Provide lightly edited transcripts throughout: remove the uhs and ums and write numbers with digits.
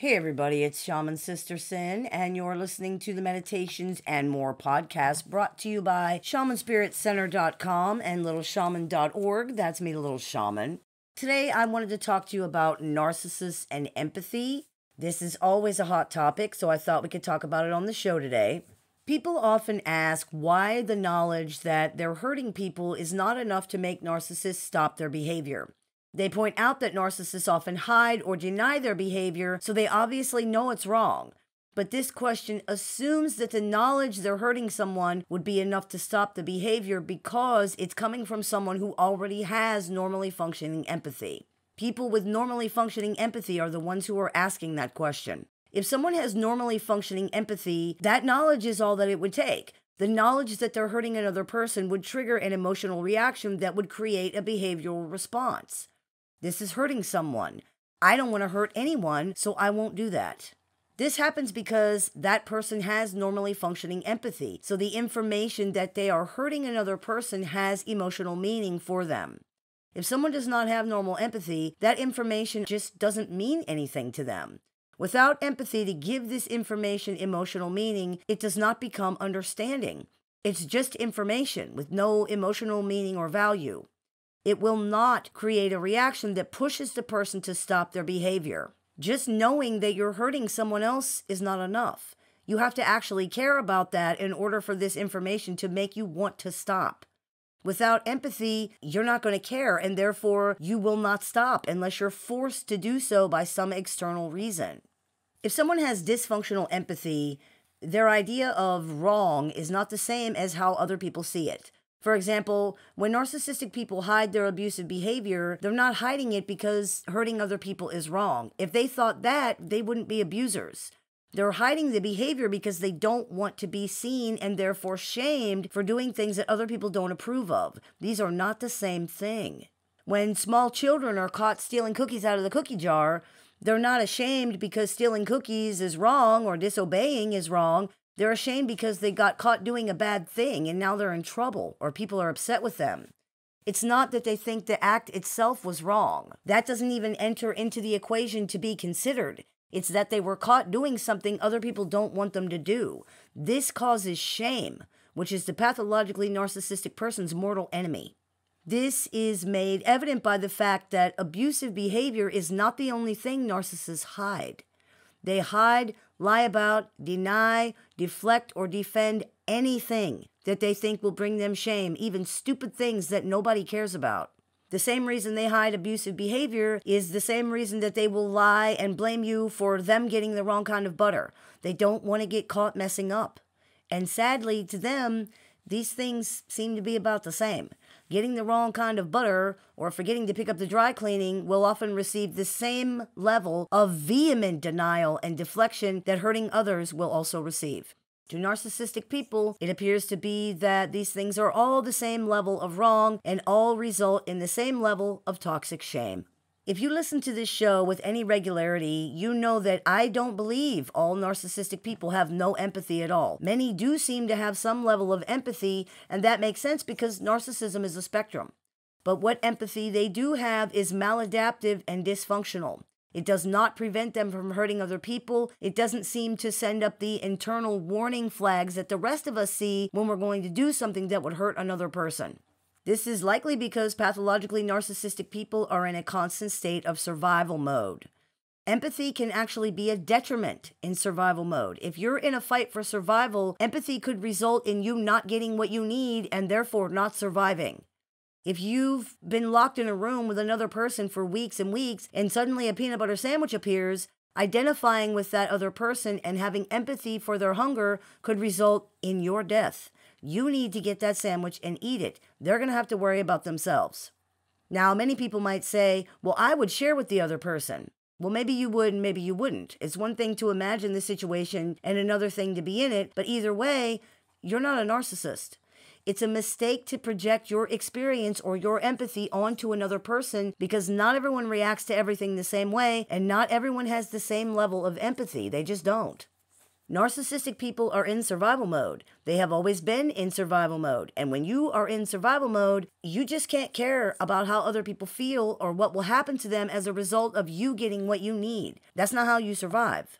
Hey everybody, it's Shaman Sister Sin, and you're listening to the Meditations and More podcast brought to you by shamanspiritcenter.com and littleshaman.org. That's me, the Little Shaman. Today I wanted to talk to you about narcissists and empathy. This is always a hot topic, so I thought we could talk about it on the show today. People often ask why the knowledge that they're hurting people is not enough to make narcissists stop their behavior. They point out that narcissists often hide or deny their behavior, so they obviously know it's wrong. But this question assumes that the knowledge they're hurting someone would be enough to stop the behavior because it's coming from someone who already has normally functioning empathy. People with normally functioning empathy are the ones who are asking that question. If someone has normally functioning empathy, that knowledge is all that it would take. The knowledge that they're hurting another person would trigger an emotional reaction that would create a behavioral response. This is hurting someone. I don't want to hurt anyone, so I won't do that. This happens because that person has normally functioning empathy, so the information that they are hurting another person has emotional meaning for them. If someone does not have normal empathy, that information just doesn't mean anything to them. Without empathy to give this information emotional meaning, it does not become understanding. It's just information with no emotional meaning or value. It will not create a reaction that pushes the person to stop their behavior. Just knowing that you're hurting someone else is not enough. You have to actually care about that in order for this information to make you want to stop. Without empathy, you're not going to care, and therefore you will not stop unless you're forced to do so by some external reason. If someone has dysfunctional empathy, their idea of wrong is not the same as how other people see it. For example, when narcissistic people hide their abusive behavior, they're not hiding it because hurting other people is wrong. If they thought that, they wouldn't be abusers. They're hiding the behavior because they don't want to be seen and therefore shamed for doing things that other people don't approve of. These are not the same thing. When small children are caught stealing cookies out of the cookie jar, they're not ashamed because stealing cookies is wrong or disobeying is wrong. They're ashamed because they got caught doing a bad thing and now they're in trouble or people are upset with them. It's not that they think the act itself was wrong. That doesn't even enter into the equation to be considered. It's that they were caught doing something other people don't want them to do. This causes shame, which is the pathologically narcissistic person's mortal enemy. This is made evident by the fact that abusive behavior is not the only thing narcissists hide. They hide, lie about, deny, deflect, or defend anything that they think will bring them shame, even stupid things that nobody cares about. The same reason they hide abusive behavior is the same reason that they will lie and blame you for them getting the wrong kind of butter. They don't want to get caught messing up. And sadly, to them, these things seem to be about the same. Getting the wrong kind of butter or forgetting to pick up the dry cleaning will often receive the same level of vehement denial and deflection that hurting others will also receive. To narcissistic people, it appears to be that these things are all the same level of wrong and all result in the same level of toxic shame. If you listen to this show with any regularity, you know that I don't believe all narcissistic people have no empathy at all. Many do seem to have some level of empathy, and that makes sense because narcissism is a spectrum. But what empathy they do have is maladaptive and dysfunctional. It does not prevent them from hurting other people. It doesn't seem to send up the internal warning flags that the rest of us see when we're going to do something that would hurt another person. This is likely because pathologically narcissistic people are in a constant state of survival mode. Empathy can actually be a detriment in survival mode. If you're in a fight for survival, empathy could result in you not getting what you need and therefore not surviving. If you've been locked in a room with another person for weeks and weeks and suddenly a peanut butter sandwich appears, identifying with that other person and having empathy for their hunger could result in your death. You need to get that sandwich and eat it. They're going to have to worry about themselves. Now, many people might say, well, I would share with the other person. Well, maybe you would and maybe you wouldn't. It's one thing to imagine the situation and another thing to be in it, but either way, you're not a narcissist. It's a mistake to project your experience or your empathy onto another person because not everyone reacts to everything the same way and not everyone has the same level of empathy. They just don't. Narcissistic people are in survival mode. They have always been in survival mode. And when you are in survival mode, you just can't care about how other people feel or what will happen to them as a result of you getting what you need. That's not how you survive.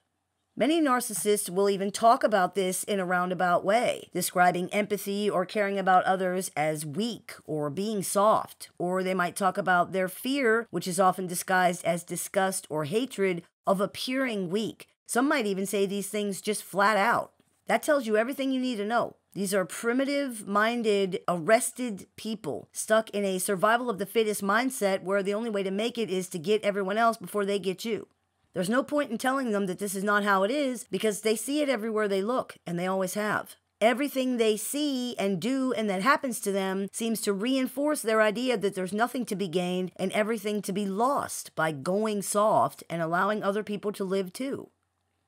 Many narcissists will even talk about this in a roundabout way, describing empathy or caring about others as weak or being soft. Or they might talk about their fear, which is often disguised as disgust or hatred, of appearing weak. Some might even say these things just flat out. That tells you everything you need to know. These are primitive-minded, arrested people stuck in a survival of the fittest mindset where the only way to make it is to get everyone else before they get you. There's no point in telling them that this is not how it is because they see it everywhere they look, and they always have. Everything they see and do and that happens to them seems to reinforce their idea that there's nothing to be gained and everything to be lost by going soft and allowing other people to live too.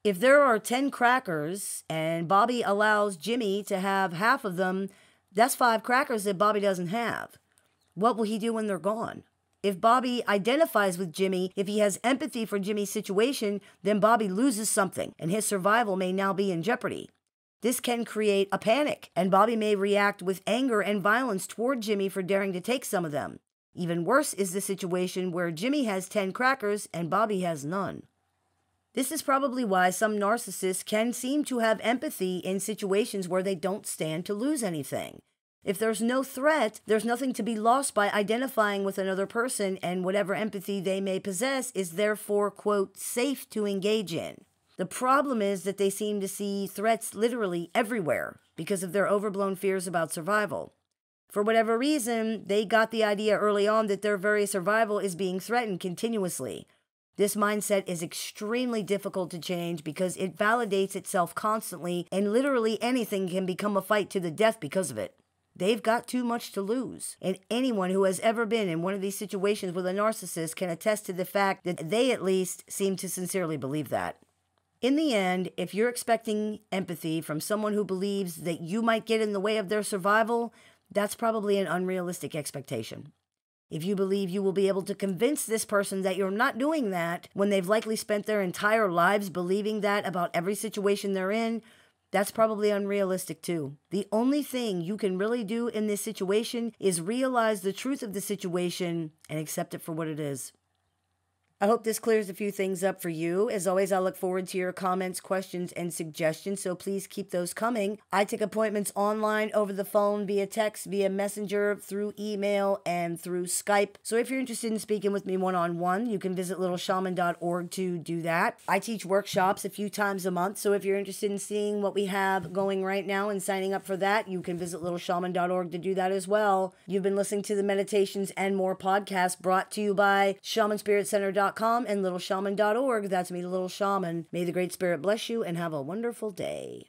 If there are 10 crackers and Bobby allows Jimmy to have half of them, that's 5 crackers that Bobby doesn't have. What will he do when they're gone? If Bobby identifies with Jimmy, if he has empathy for Jimmy's situation, then Bobby loses something and his survival may now be in jeopardy. This can create a panic, and Bobby may react with anger and violence toward Jimmy for daring to take some of them. Even worse is the situation where Jimmy has 10 crackers and Bobby has none. This is probably why some narcissists can seem to have empathy in situations where they don't stand to lose anything. If there's no threat, there's nothing to be lost by identifying with another person, and whatever empathy they may possess is therefore, quote, safe to engage in. The problem is that they seem to see threats literally everywhere because of their overblown fears about survival. For whatever reason, they got the idea early on that their very survival is being threatened continuously. This mindset is extremely difficult to change because it validates itself constantly, and literally anything can become a fight to the death because of it. They've got too much to lose. And anyone who has ever been in one of these situations with a narcissist can attest to the fact that they at least seem to sincerely believe that. In the end, if you're expecting empathy from someone who believes that you might get in the way of their survival, that's probably an unrealistic expectation. If you believe you will be able to convince this person that you're not doing that when they've likely spent their entire lives believing that about every situation they're in, that's probably unrealistic too. The only thing you can really do in this situation is realize the truth of the situation and accept it for what it is. I hope this clears a few things up for you. As always, I look forward to your comments, questions, and suggestions, so please keep those coming. I take appointments online, over the phone, via text, via messenger, through email, and through Skype. So if you're interested in speaking with me one-on-one, you can visit littleshaman.org to do that. I teach workshops a few times a month, so if you're interested in seeing what we have going right now and signing up for that, you can visit littleshaman.org to do that as well. You've been listening to the Meditations and More podcast brought to you by shamanspiritcenter.com and littleshaman.org. That's me, the Little Shaman. May the Great Spirit bless you and have a wonderful day.